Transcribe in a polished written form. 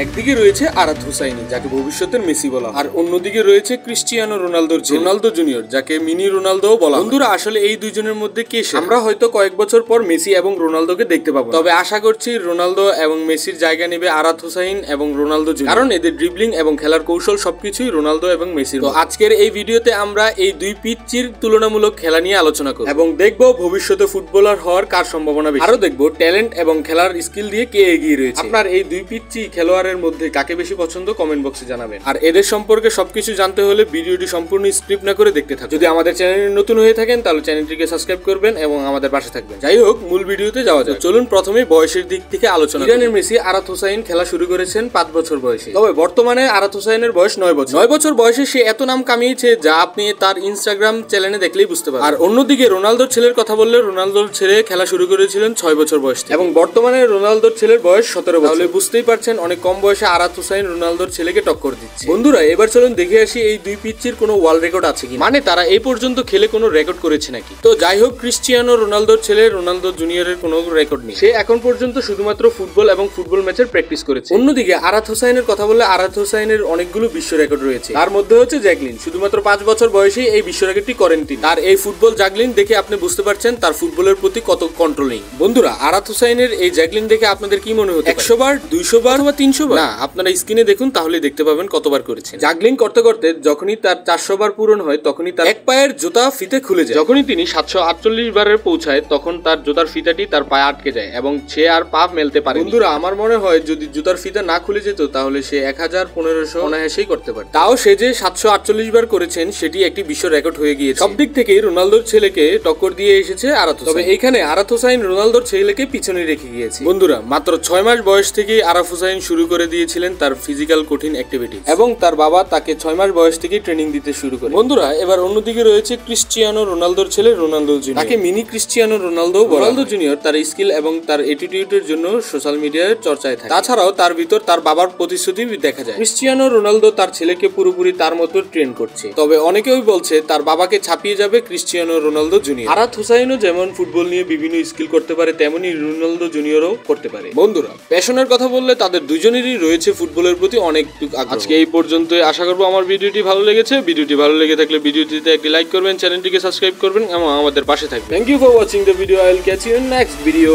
একদিকে রয়েছে আরাত হুসাইনি, যাকে ভবিষ্যতের মেসি বলা, আর অন্যদিকে রয়েছে ক্রিস্টিয়ানো রোনালদোর রোনালদো জুনিয়র, যাকে মিনি রোনালদো বলা। বন্ধুরা, আসলে এই দুইজনের মধ্যে কে সেরা? আমরা হয়তো কয়েক বছর পর মেসি এবং রোনালদোকে দেখতে পাবো, তবে আশা করছি রোনালদো এবং মেসির জায়গা নেবে আরাত হুসাইন এবং রোনালদো জুনিয়র, কারণ এদের ড্রিবলিং এবং খেলার কৌশল সবকিছুই রোনালদো এবং মেসির। তো আজকের এই ভিডিওতে আমরা এই দুই পিচ্চির তুলনামূলক খেলা নিয়ে আলোচনা করব এবং দেখবো ভবিষ্যতে ফুটবলার হওয়ার কার সম্ভাবনা বেশি। আরো দেখবো ট্যালেন্ট এবং খেলার স্কিল দিয়ে কে এগিয়ে রয়েছে। আপনার এই দুই পিচ্চি খেলোয়াড়ের মধ্যে কাকে বেশি পছন্দ কমেন্ট বক্সে জানাবেন। আর এদের সম্পর্কে সবকিছু জানতে হলে ভিডিওটি সম্পূর্ণ স্ক্রিপ্ট না করে দেখতে থাকুন। যদি আমাদের চ্যানেলে নতুন হয়ে থাকেন তাহলে চ্যানেলটিকে সাবস্ক্রাইব করবেন এবং আমাদের পাশে থাকবেন। যাই হোক, মূল ভিডিওতে যাওয়া যাক। চলুন প্রথমে বয়সের দিক থেকে আলোচনা। ইরানের মেসি আরাত হুসাইন খেলা শুরু করেছেন 5 বছর বয়সে, তবে বর্তমানে আরাত হুসাইনের বয়স 9 বছর। 9 বছর বয়সে সে এত নাম কামিয়েছে যা আপনি তার ইনস্টাগ্রাম চ্যানেলে দেখলেই বুঝতে পারবেন। আর অন্যদিকে রোনালদোর ছেলের কথা বললে রোনালদোর ছেলে খেলা শুরু করেছিলেন 6 বছর বয়স থেকে, এবং বর্তমানে রোনালদোর ছেলের বয়স 17 বছর। তাহলে বুঝতেই পারছেন অনেক কম বয়সে আরাত হুসাইন রোনালদোর ছেলেকে টক্কর দিচ্ছে। বন্ধুরা, এবার চলুন দেখে আসি এই দুই পিচ্চির কোনো ওয়ার্ল্ড রেকর্ড আছে কি, মানে তারা এই পর্যন্ত খেলে কোনো রেকর্ড করেছে নাকি। তো যাই হোক, ক্রিস্টিয়ানো রোনালদোর ছেলে রোনালদো জুনিয়রের কোনো রেকর্ড নেই। সে এখন পর্যন্ত শুধুমাত্র ফুটবল এবং ফুটবল ম্যাচের প্র্যাকটিস করেছে। অন্যদিকে আরাত হুসাইনের কথা বললে আরাত হুসাইনের অনেকগুলো বিশ্ব রেকর্ড রয়েছে। তার মধ্যে হচ্ছে জ্যাকলিন, শুধুমাত্র 5 বছর বয়সেই এই বিশ্ব রেকর্ডটি করেন তিনি। তার এই ফুটবল জ্যাকলিন দেখে আপনি বুঝতে পারছেন তার ফুটবলের প্রতি কত কন্ট্রোলিং। বন্ধুরা, আরাত হুসাইনের এই জ্যাকলিন দেখে আপনাদের কি মনে হচ্ছে? 100 বার, 200 বার অথবা 300 বার? না, আপনারা স্ক্রিনে দেখুন, তাহলে দেখতে পাবেন কতবার করেছেন। জাগলিং করতে করতে যখনই তার 400 বার পূরণ হয় তখনই তার এক পায়ের জুতা ফিতে খুলে যায়। যখনই তিনি 748 বারে পৌঁছায় তখন তার জুতার ফিতাটি তার পায়ে আটকে যায় এবং সে আর পা মেলতে পারে। বন্ধুরা, আমার মনে হয় যদি জুতার ফিতা না খুলে যেত তাহলে সে 1000-1500 অনায়াসেই করতে পারে। তাও সে যে 748 বার করেছেন সেটি একটি বিশ্ব রেকর্ড হয়ে গিয়েছে। সব দিক থেকে রোনালদোর ছেলেকে টক্কর দিয়ে এসেছে আরাত হুসাইন। তবে এইখানে আরাত হুসাইন রোনালদোর ছেলেকে পিছনে রেখে গিয়েছে। বন্ধুরা, মাত্র 6 মাস বয়স থেকে আরাত হুসাইন শুরু করে দিয়েছিলেন তার ফিজিক্যাল কঠিন অ্যাক্টিভিটি, এবং তার বাবা তাকে 6 মাস বয়স থেকে ট্রেনিং দিতে শুরু করে। বন্ধুরা, এবার অন্যদিকে রয়েছে ক্রিস্টিয়ানো রোনালদোর ছেলে রোনালদো জুনিয়র। তাকে মিনি ক্রিস্টিয়ানো রোনালদো বলা হয়। রোনালদো জুনিয়র তার স্কিল এবং তার অ্যাটিটিউডের জন্য সোশ্যাল মিডিয়ায় চর্চায় থাকে। তাছাড়াও তার ভিতর তার বাবার প্রতিশ্রুতি দেখা যায়। ক্রিস্টিয়ানো রোনালদো তার ছেলেকে পুরোপুরি তার মতো ট্রেন করছে, তবে অনেকেই বলছে তার বাবাকে ছাপিয়ে যাবে ক্রিস্টিয়ানো রোনালদো জুনিয়র। আরাত হুসাইনও যেমন ফুটবল নিয়ে বিভিন্ন স্কিল করতে পারে তেমনি রোনালদো জুনিয়রও করতে পারে। বন্ধুরা, প্যাশনের কথা বললে তাদের দুজনেরই রয়েছে ফুটবলের প্রতি অনেক আগ্রহ। আজকে এই পর্যন্তই। আশা করবো আমার ভিডিওটি ভালো লেগেছে। ভিডিওটি ভালো লেগে থাকলে ভিডিওটিতে একটি লাইক করবেন, চ্যানেলটিকে সাবস্ক্রাইব করবেন এবং আমাদের পাশে থাকবেন। Thank you for watching the video. I will catch you in next video.